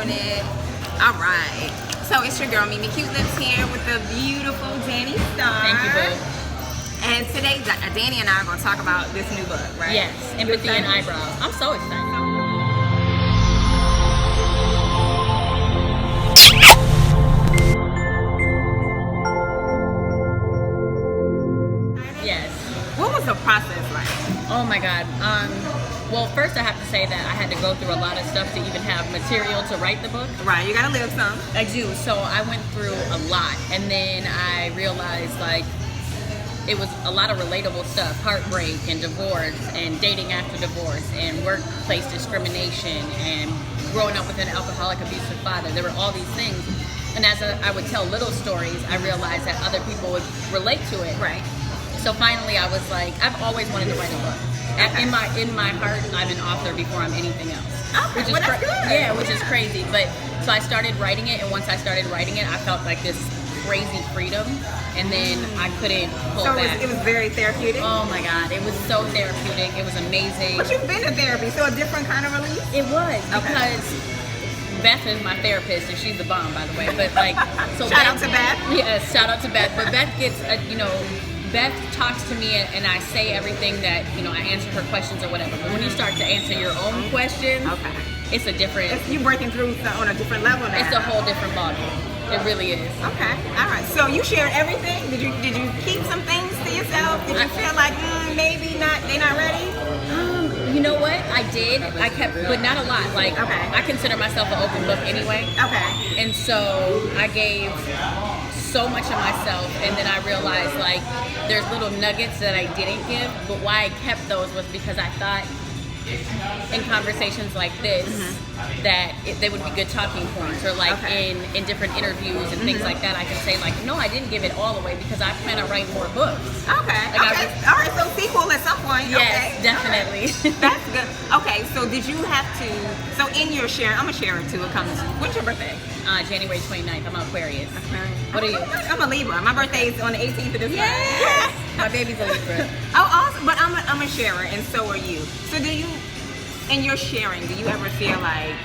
morning. All right. So it's your girl MimiCuteLips here with the beautiful Danni Starr. Thank you, boo. And today, Danni and I are going to talk about this new book, right? Yes, Empathy and Eyebrows. I'm so excited. Yes. What was the process like? Oh my God. Well, first I have to say that I had to go through a lot of stuff to even have material to write the book. Right, you gotta live some. I do. So I went through a lot, and then I realized like it was a lot of relatable stuff: heartbreak and divorce, and dating after divorce, and workplace discrimination, and growing up with an alcoholic, abusive father. There were all these things, and as I would tell little stories, I realized that other people would relate to it. Right. So finally, I was like, I've always wanted to write a book. Okay. In my heart, I'm an author before I'm anything else. Okay, Which is well, that's good. Yeah, which is crazy. But so I started writing it, and once I started writing it, I felt like this crazy freedom, and then I couldn't pull back. So it was very therapeutic? Oh my God, it was so therapeutic. It was amazing. But you've been to therapy, so a different kind of release? It was, because Beth is my therapist, and she's the bomb, by the way. But like, so shout out to Beth. Yes, shout out to Beth. But Beth gets, Beth talks to me, and I say everything that, I answer her questions or whatever. But when you start to answer your own questions, it's a different... You're breaking through on a different level now. It's a whole different ballgame. It really is. Okay, all right. So you shared everything? Did you keep some things to yourself? Did you feel like, maybe not, they're not ready? You know what? I did. I kept, but not a lot. Like, I consider myself an open book anyway. Okay. And so I gave so much of myself, and then I realized like there's little nuggets that I didn't give, but why I kept those was because I thought in conversations like this that they would be good talking points, or like in different interviews and things like that. I can say like, no, I didn't give it all away because I plan on writing more books. Okay. Like all right, so sequel at some point. Yes, definitely. That's good. Okay, so did you have to, so in your share, I'm a sharer too, it comes, when's your birthday? January 29th. I'm Aquarius. What are you? I'm a Libra. My birthday is on the 18th of this month. Yes. My baby's a Libra. Oh, awesome. But I'm a sharer, and so are you. So do you, in your sharing, do you ever feel like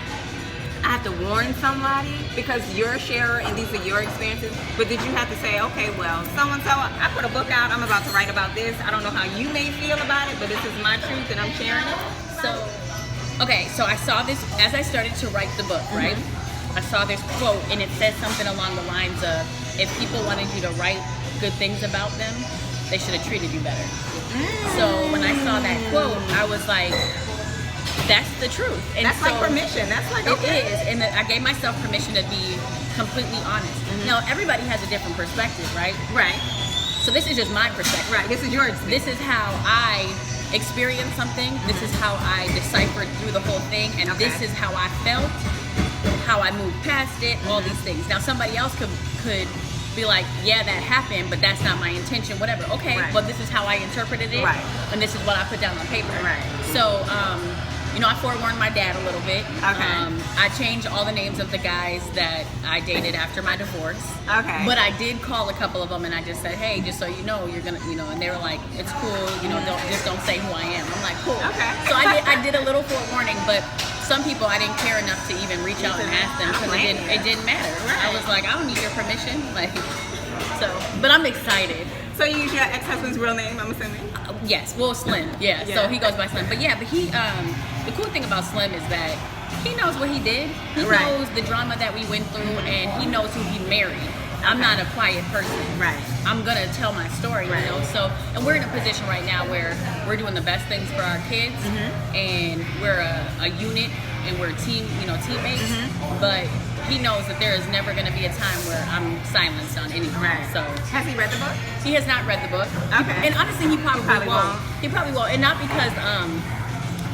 I have to warn somebody because you're a sharer and these are your experiences? But did you have to say, okay, well, so-and-so, I put a book out, I'm about to write about this. I don't know how you may feel about it, but this is my truth and I'm sharing it. So I saw this as I started to write the book, right? I saw this quote, and it said something along the lines of, if people wanted you to write good things about them, they should have treated you better. So when I saw that quote, I was like, that's the truth. And that's like permission. That's like, It is. And I gave myself permission to be completely honest. Now, everybody has a different perspective, right? Right. So this is just my perspective. Right. This is your experience. This is how I experienced something. This is how I deciphered through the whole thing. And this is how I felt, how I moved past it, all these things. Now, somebody else could be like, yeah, that happened, but that's not my intention, whatever. Okay, but this is how I interpreted it, and this is what I put down on paper. So, I forewarned my dad a little bit. I changed all the names of the guys that I dated after my divorce. But I did call a couple of them, and I just said, hey, just so you know, you're gonna, and they were like, it's cool, don't say who I am. I'm like, cool. So I did a little forewarning, but some people I didn't care enough to even reach out and ask them because it didn't matter. I was like, I don't need your permission. But I'm excited. So you use your ex-husband's real name, I'm assuming? Yes, well, Slim. Yeah, so he goes by Slim. But yeah, he, the cool thing about Slim is that he knows what he did. He knows the drama that we went through, and he knows who he married. I'm not a quiet person. I'm gonna tell my story, So, and we're in a position right now where we're doing the best things for our kids, and we're a unit, and we're teammates. But he knows that there is never gonna be a time where I'm silenced on anything. So, has he read the book? He has not read the book. And honestly, he probably won't. He probably won't, and not because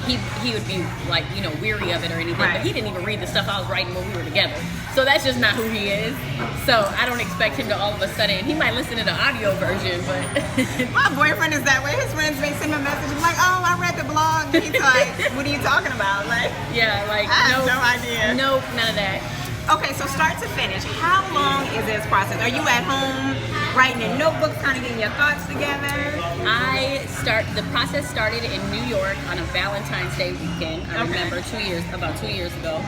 he would be like, weary of it or anything, but he didn't even read the stuff I was writing when we were together. So that's just not who he is. So I don't expect him to all of a sudden, he might listen to the audio version, but... My boyfriend is that way. His friends may send him a message like, oh, I read the blog. And he's like, what are you talking about? Like, yeah, like, I have no idea. Nope, none of that. Okay, so start to finish, how long is this process? Are you at home writing in notebooks, kind of getting your thoughts together? The process started in New York on a Valentine's Day weekend. I remember about 2 years ago.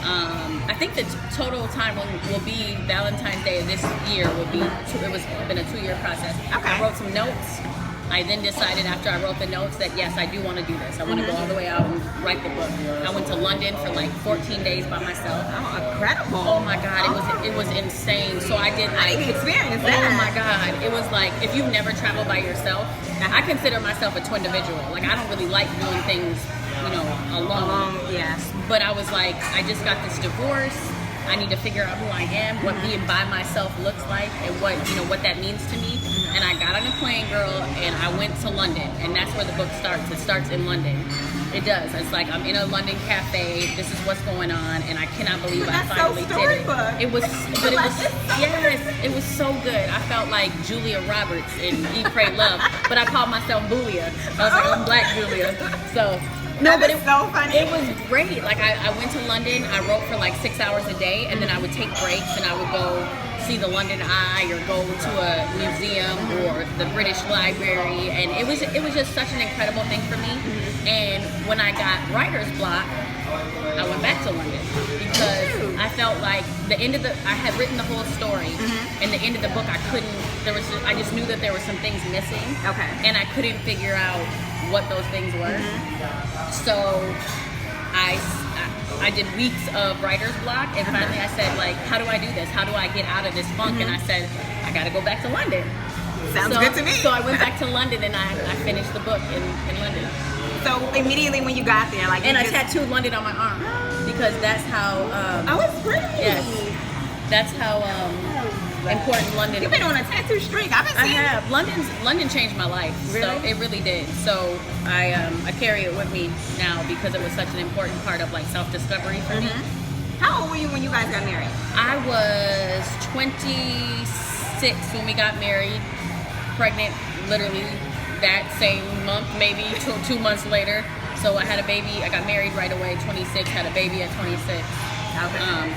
I think the total time will be Valentine's Day of this year will be, been a 2-year process. Okay. I wrote some notes. I then decided after I wrote the notes that yes, I do want to do this. I want to go all the way out and write the book. I went to London for like 14 days by myself. Oh, incredible. Oh my God, it was insane. So I did I didn't experience that. Oh my God, it was like, if you've never traveled by yourself, I consider myself a twin individual. Like, I don't really like doing things, alone. Yes. But I was like, I just got this divorce. I need to figure out who I am, what being by myself looks like, and what that means to me. And I got on a plane, girl, and I went to London, and that's where the book starts. It starts in London. It does. It's like I'm in a London cafe. This is what's going on, and I cannot believe I finally did it. It was so good. I felt like Julia Roberts in Eat, Pray, Love, but I called myself Julia. I was like, I'm Black Julia. So. No, but it's so funny. It was great. Like I went to London. I wrote for like 6 hours a day, and then I would take breaks, and I would go see the London Eye or go to a museum or the British Library, and it was just such an incredible thing for me. And when I got writer's block, I went back to London because I felt like I had written the whole story, and the end of the book I just knew that there were some things missing, and I couldn't figure out what those things were. So I did weeks of writer's block, and finally I said, like, how do I do this? How do I get out of this funk? And I said, I gotta go back to London. Sounds good to me. So I went back to London, and I finished the book in London. So immediately when you got there, like, and I tattooed London on my arm because that's how. It's pretty. Yes, that's how important London. You've been on a tattoo streak. I have. London changed my life. Really? So it really did. So I carry it with me now because it was such an important part of like self-discovery for me. How old were you when you guys got married? I was 26 when we got married, pregnant literally that same month, maybe 2 months later. So I had a baby. I got married right away, 26, had a baby at 26.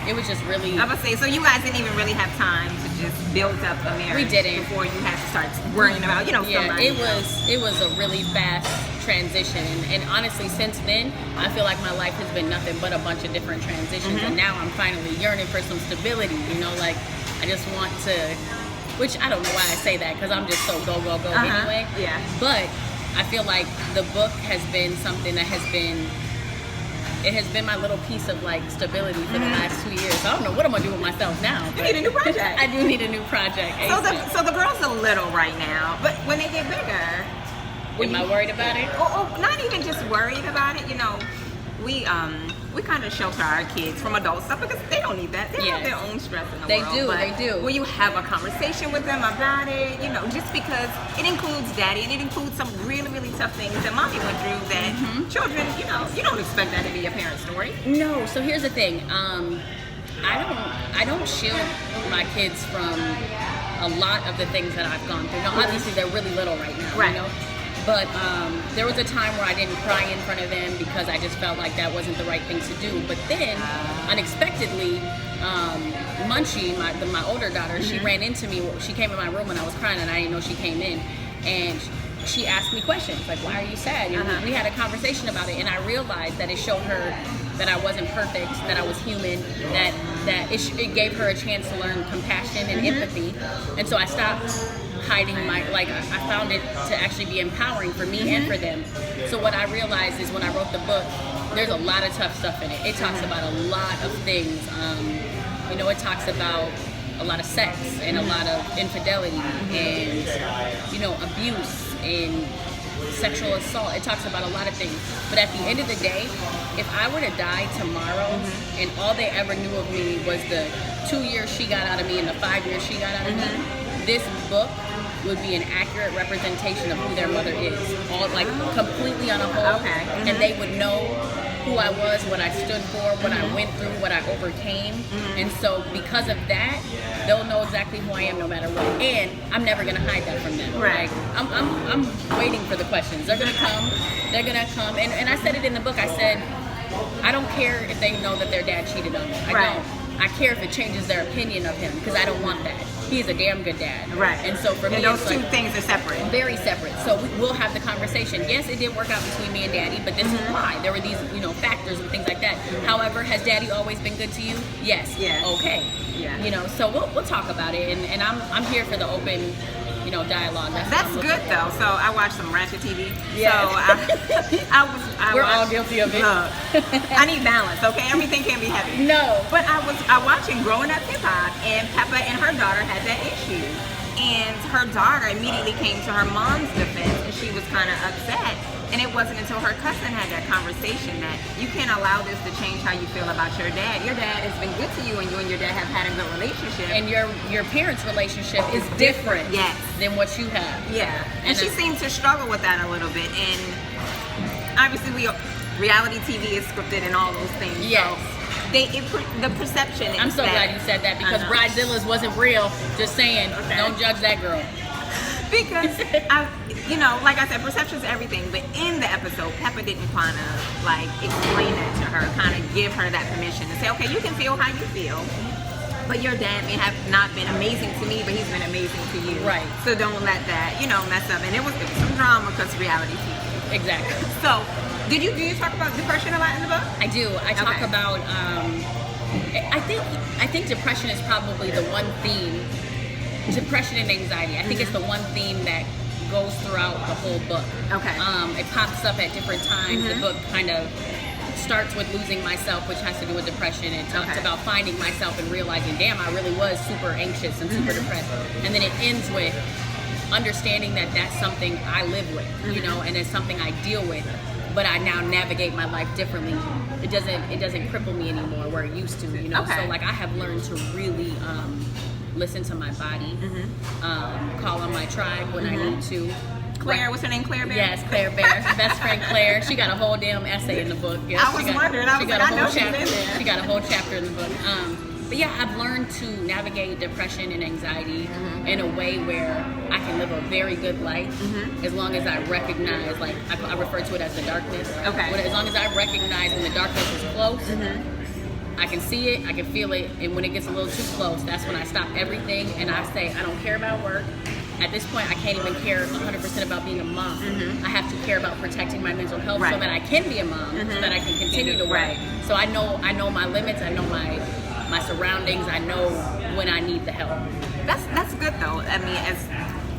It was just really. I would say, so you guys didn't even really have time to just build up a marriage. We didn't. Before you had to start worrying about, somebody. It was a really fast transition, and honestly, since then, I feel like my life has been nothing but a bunch of different transitions, and now I'm finally yearning for some stability. Like I just want to, which I don't know why I say that because I'm just so go anyway. Yeah. But I feel like the book has been something that has been. It has been my little piece of like stability for the last 2 years. So I don't know what I'm gonna do with myself now. You need a new project. I do need a new project. So the girl's a little right now, but when they get bigger, am I worried about it? Oh, not even just worried about it. We kind of shelter our kids from adult stuff because they don't need that. They have their own stress in the world. They do. Will you have a conversation with them about it? Just because it includes daddy and it includes some really, really tough things that mommy went through that children, you don't expect that to be a parent's story. No. So here's the thing. I don't shield my kids from a lot of the things that I've gone through. Now, obviously, they're really little right now. Right. But there was a time where I didn't cry in front of them because I just felt like that wasn't the right thing to do. But then, unexpectedly, Munchie, my older daughter, she ran into me. She came in my room when I was crying, and I didn't know she came in. And she asked me questions like, "Why are you sad?" And we had a conversation about it, and I realized that it showed her that I wasn't perfect, that I was human, that it gave her a chance to learn compassion and empathy. And so I stopped hiding I found it to actually be empowering for me and for them. So what I realized is when I wrote the book, there's a lot of tough stuff in it. It talks about a lot of things. It talks about a lot of sex and a lot of infidelity and, abuse and sexual assault. It talks about a lot of things. But at the end of the day, if I were to die tomorrow and all they ever knew of me was the 2 years she got out of me and the 5 years she got out of me, this book would be an accurate representation of who their mother is, all like completely on a whole, and they would know who I was, what I stood for, what I went through, what I overcame, and so because of that, they'll know exactly who I am no matter what, and I'm never gonna hide that from them. Right. Like, I'm waiting for the questions. They're gonna come, and I said it in the book. I said, I don't care if they know that their dad cheated on me. I don't. I care if it changes their opinion of him, because I don't want that. He's a damn good dad. Right. And so for me, those it's two like, things are separate. very separate. So we'll have the conversation. Yes, it did work out between me and Daddy, but this is why. There were these, factors and things like that. However, has Daddy always been good to you? Yes. Yes. Okay. Yeah. So we'll talk about it, and I'm here for the open, dialogue. That's good though. So I watched some ratchet TV. Yeah. So We're all guilty of it. Look, I need balance. Okay, everything can't be heavy. No. But I watching Growing Up Hip Hop, and Peppa and her daughter had that issue, and her daughter immediately came to her mom's defense, and she was kind of upset. And it wasn't until her cousin had that conversation that you can't allow this to change how you feel about your dad. Your dad has been good to you, and you and your dad have had a good relationship. And your parents' relationship is different than what you have. Yeah. And she seemed to struggle with that a little bit. And obviously, reality TV is scripted and all those things. Yes. So the perception is I'm so glad you said that, because Bridezilla's wasn't real. Just saying, don't judge that girl. Because like I said, perception's everything. But in the episode, Peppa didn't kind of explain that to her, kind of give her that permission to say, okay, you can feel how you feel, but your dad may have not been amazing to me, but he's been amazing to you. Right. So don't let that, mess up. And it was some drama because reality TV. Exactly. So, do you talk about depression a lot in the book? I do. I talk about. I think depression is probably the one theme. Depression and anxiety. I think it's the one theme that goes throughout the whole book. Okay. It pops up at different times. The book kind of starts with losing myself, which has to do with depression. It talks about finding myself and realizing, damn, I really was super anxious and super depressed. And then it ends with understanding that that's something I live with, and it's something I deal with. But I now navigate my life differently. It doesn't cripple me anymore where it used to, So I have learned to really listen to my body, call on my tribe when I need to. Claire, what's her name? Claire Bear? Yes, Claire Bear. Best friend Claire. She got a whole damn essay in the book. Yes, I was wondering. I know she's in there. She got a whole chapter in the book. But yeah, I've learned to navigate depression and anxiety in a way where I can live a very good life as long as I recognize, I refer to it as the darkness. Okay. But as long as I recognize when the darkness is close, I can see it, I can feel it, and when it gets a little too close, that's when I stop everything and I say, I don't care about work. At this point, I can't even care 100% about being a mom. I have to care about protecting my mental health so that I can be a mom, so that I can continue to work. So I know my limits, I know my surroundings, I know when I need the help. That's good though. I mean,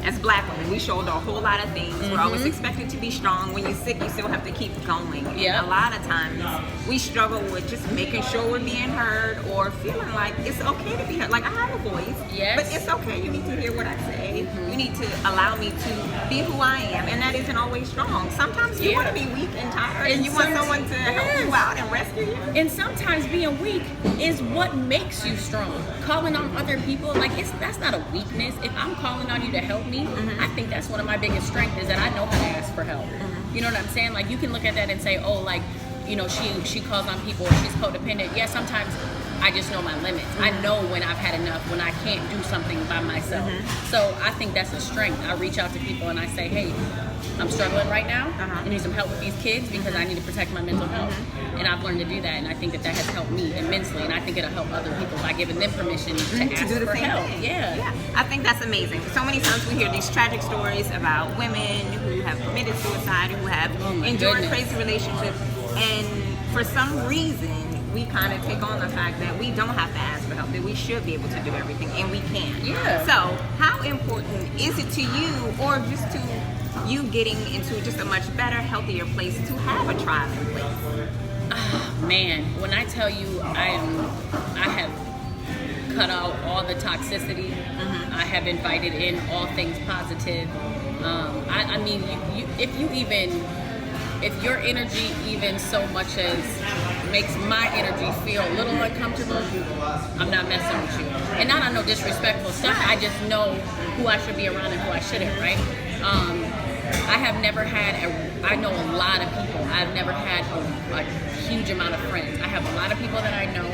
as Black women, we shoulder a whole lot of things. We're always expected to be strong. When you're sick, you still have to keep going. Yeah. A lot of times, we struggle with just making sure we're being heard or feeling like it's okay to be heard. Like, I have a voice, but it's okay. You need to hear what I say. You need to allow me to be who I am, and that isn't always strong. Sometimes you want to be weak and tired, and you want someone to help you out and rescue you. And sometimes being weak is what makes you strong. Calling on other people, that's not a weakness. If I'm calling on you to help me, I think that's one of my biggest strengths, is that I know how to ask for help. You know what I'm saying? You can look at that and say, she calls on people, or she's codependent. Yeah, sometimes I just know my limits. I know when I've had enough, when I can't do something by myself. So I think that's a strength. I reach out to people and I say, hey, I'm struggling right now. I need some help with these kids because I need to protect my mental health. And I've learned to do that, and I think that has helped me immensely, and I think it'll help other people by giving them permission to ask do the for same help. thing. Yeah. I think that's amazing. So many times we hear these tragic stories about women who have committed suicide, who have endured crazy relationships, and for some reason we kind of take on the fact that we don't have to ask for help, that we should be able to do everything, and we can. Yeah. So how important is it to you, or just to you getting into just a much better, healthier place, to have a tribe in place? Man, when I tell you I have cut out all the toxicity, I have invited in all things positive. I mean, if your energy even so much as makes my energy feel a little uncomfortable, I'm not messing with you. And not on no disrespectful stuff, I just know who I should be around and who I shouldn't, right? I have never had I know a lot of people. I've never had a huge amount of friends. I have a lot of people that I know,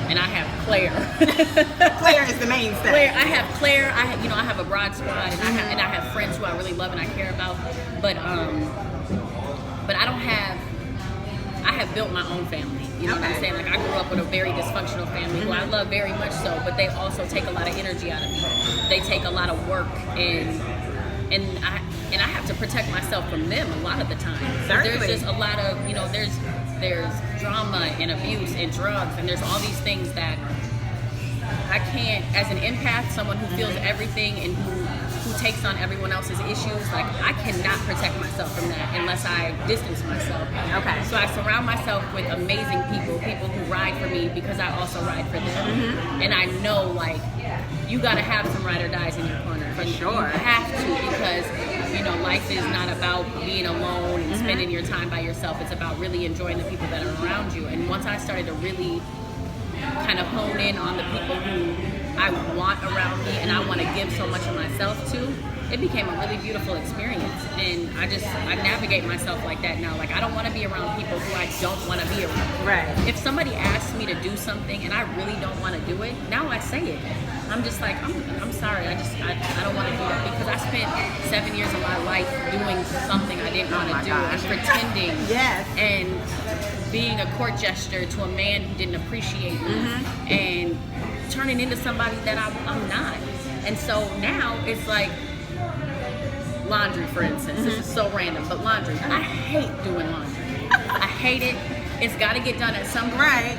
and I have Claire. Claire is the mainstay. I have Claire. I have a broad squad, and I have friends who I really love and I care about. But I don't have. I have built my own family. You know what I'm saying? Like, I grew up with a very dysfunctional family who I love very much so, but they also take a lot of energy out of me. They take a lot of work, and I have to protect myself from them a lot of the time. Certainly. There's just a lot of, you know, there's drama and abuse and drugs, and there's all these things that I can't, as an empath, someone who feels everything and who takes on everyone else's issues, like, I cannot protect myself from that unless I distance myself. Okay. So I surround myself with amazing people who ride for me because I also ride for them. And I know, like, you gotta have some ride or dies in your corner. For sure. You have to, because, you know, life is not about being alone and spending your time by yourself. It's about really enjoying the people that are around you. And once I started to really kind of hone in on the people who I want around me and I want to give so much of myself to, it became a really beautiful experience. And I navigate myself like that now. Like, I don't want to be around people who I don't want to be around. Right. If somebody asks me to do something and I really don't want to do it, now I say it. I'm just like, I'm sorry, I don't want to do that, because I spent 7 years of my life doing something I didn't want to do and pretending. Yes. And being a court jester to a man who didn't appreciate me, and turning into somebody that I'm not. And so now it's like laundry, for instance. This is so random, but laundry. I hate doing laundry. I hate it. It's got to get done at some point. Right.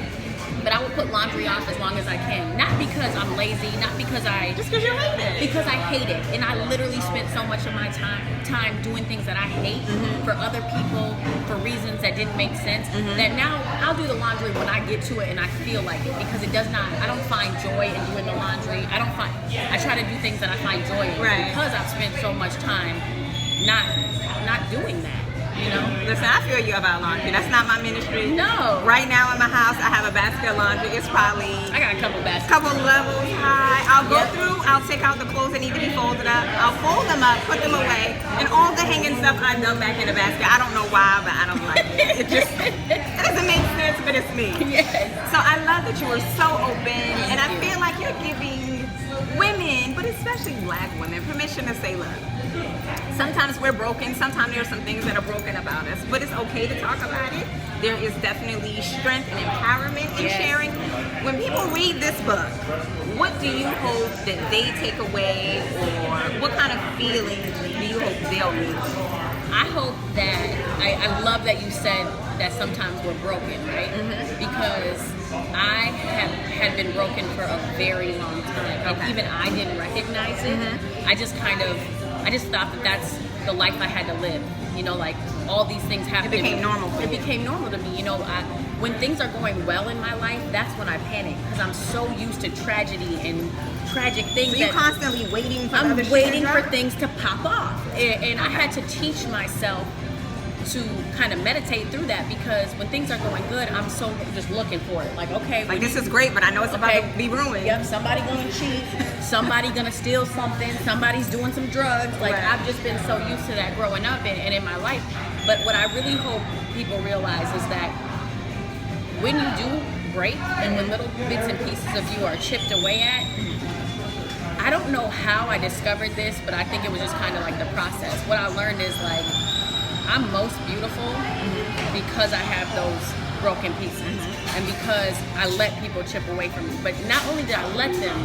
But I will put laundry off as long as I can. Not because I'm lazy, not because Just because you hate it. because I hate it. And I literally spent so much of my time doing things that I hate for other people for reasons that didn't make sense, that now I'll do the laundry when I get to it and I feel like it, because it does not, I don't find joy in doing the laundry. I try to do things that I find joy in, because I've spent so much time not doing that. You know? Listen, I feel you about laundry. That's not my ministry. No. Right now in my house, I have a basket of laundry. It's probably I got a couple baskets. couple levels high. I'll go through, I'll take out the clothes that need to be folded up. I'll fold them up, put them away, and all the hanging stuff I dump back in the basket. I don't know why, but I don't like it. It doesn't make sense, but it's me. Yes. So I love that you were so open, and I feel like you're giving women, but especially black women, permission to say, look, sometimes we're broken, sometimes there are some things that are broken about us, but it's okay to talk about it. There is definitely strength and empowerment in sharing. When people read this book, what do you hope that they take away, or what kind of feelings do you hope they'll meet? I hope that, I love that you said that sometimes we're broken, right? Because I had been broken for a very long time. And even I didn't recognize it. I just thought that that's the life I had to live. You know, like, all these things happened. It became normal for you. It became normal to me. You know, when things are going well in my life, that's when I panic, because I'm so used to tragedy and tragic things. So you're constantly waiting for I'm waiting for things to pop off. And I had to teach myself to kind of meditate through that, because when things are going good, I'm so just looking for it. Like, okay, like, this is great, but I know it's about to be ruined. Yep, somebody gonna cheat, somebody gonna steal something, somebody's doing some drugs. Like, I've just been so used to that growing up and in my life. But what I really hope people realize is that when you do break, and when little bits and pieces of you are chipped away at, I don't know how I discovered this, but I think it was just kind of like the process. What I learned is, like, I'm most beautiful because I have those broken pieces, and because I let people chip away from me. But not only did I let them,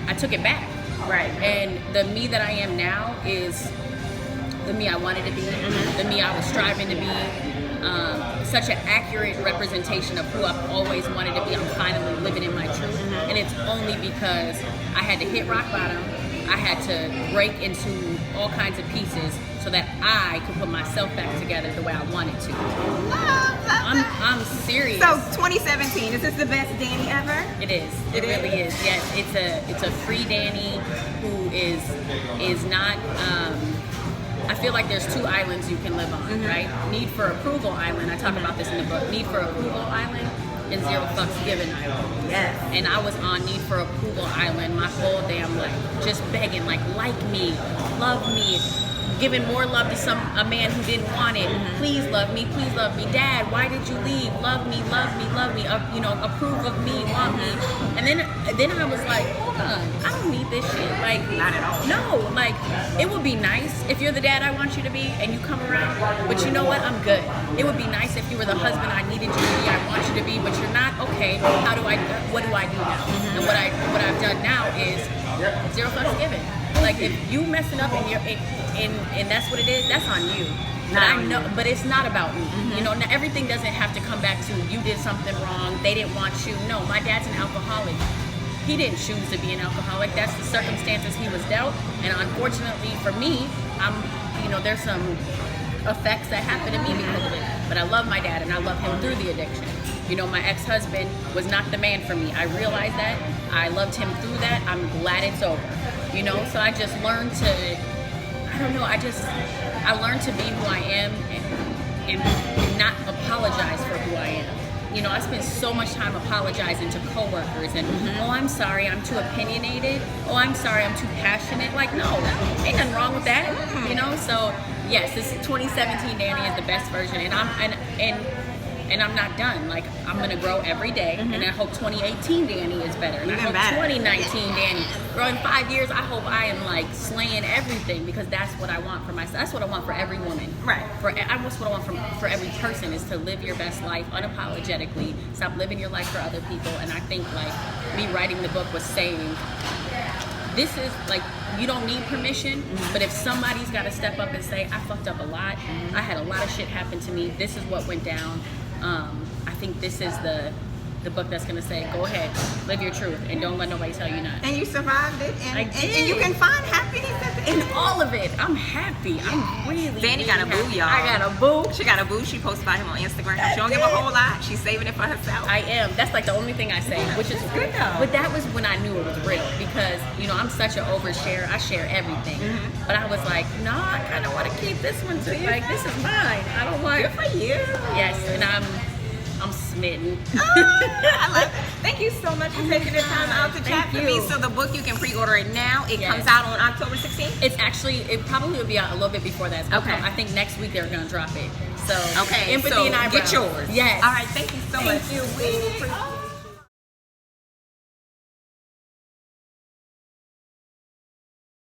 I took it back. Right. And the me that I am now is the me I wanted to be, the me I was striving to be. Such an accurate representation of who I've always wanted to be. I'm finally living in my truth, and it's only because I had to hit rock bottom. I had to break into all kinds of pieces so that I could put myself back together the way I wanted to. I'm serious. So 2017, is this the best Danni ever? It is. It really is. Yes, it's a free Danni who is not. I feel like there's two islands you can live on, right? Need for Approval Island. I talk about this in the book. Need for Approval Island and Zero Fucks Given Island. Yes. And I was on Need for Approval Island my whole damn life, just begging, like me, love me, giving more love to a man who didn't want it. Please love me, Dad. Why did you leave? Love me, you know, approve of me, want me. And then I was like, hold on, I don't need this shit. Like, Not at all. no, like, it would be nice if you're the dad I want you to be and you come around, but you know what, I'm good. It would be nice if you were the husband I needed you to be, I want you to be, but you're not. Okay, what do I do now? And what I've done now is zero fucks given. Like, if you messing up and that's what it is, that's on you. But I know, but it's not about me. You know, now everything doesn't have to come back to you did something wrong, they didn't want you. No, my dad's an alcoholic. He didn't choose to be an alcoholic. That's the circumstances he was dealt. And unfortunately for me, you know, there's some effects that happen to me because of it. But I love my dad and I love him through the addiction. You know, my ex-husband was not the man for me. I realized that. I loved him through that. I'm glad it's over. You know, so I just learned to, I don't know, I learned to be who I am and not apologize for who I am. You know, I spend so much time apologizing to coworkers and, oh, I'm sorry, I'm too opinionated. Oh, I'm sorry, I'm too passionate. Like, no, ain't nothing wrong with that. You know, so yes, this 2017 Danni is the best version, and I'm not done. Like, I'm gonna grow every day, and I hope 2018 Danni is better. And I hope 2019 Danni. Bro, in 5 years, I hope I am like slaying everything, because that's what I want for myself. That's what I want for every woman. Right. That's what I want for every person, is to live your best life unapologetically. Stop living your life for other people. And I think, like, me writing the book was saying, this is like, you don't need permission, but if somebody's got to step up and say, I fucked up a lot, I had a lot of shit happen to me, this is what went down. I think this is the book that's gonna say, go ahead, live your truth, and don't let nobody tell you not. And you survived it, and, I did. and you can find happiness in all of it. I'm happy. I'm really, Danni got a boo, happy. y'all. I got a boo. She got a boo. She posts about him on Instagram. She don't give a whole lot. She's saving it for herself. I am. That's like the only thing I say, which is good though. But that was when I knew it was real, because, you know, I'm such an overshare. I share everything. But I was like, no, I kind of want to keep this one too. Like, this is mine. I don't want. Good for you. Yes, and I'm smitten. I love it. Thank you so much for taking the time out to chat with me. So the book, you can pre-order it now. It comes out on October 16th. It's actually, it probably will be out a little bit before that. Okay. I think next week they're gonna drop it. So okay, Empathy so and Eyebrows. get yours. Yes. All right. Thank you so much. Thank you.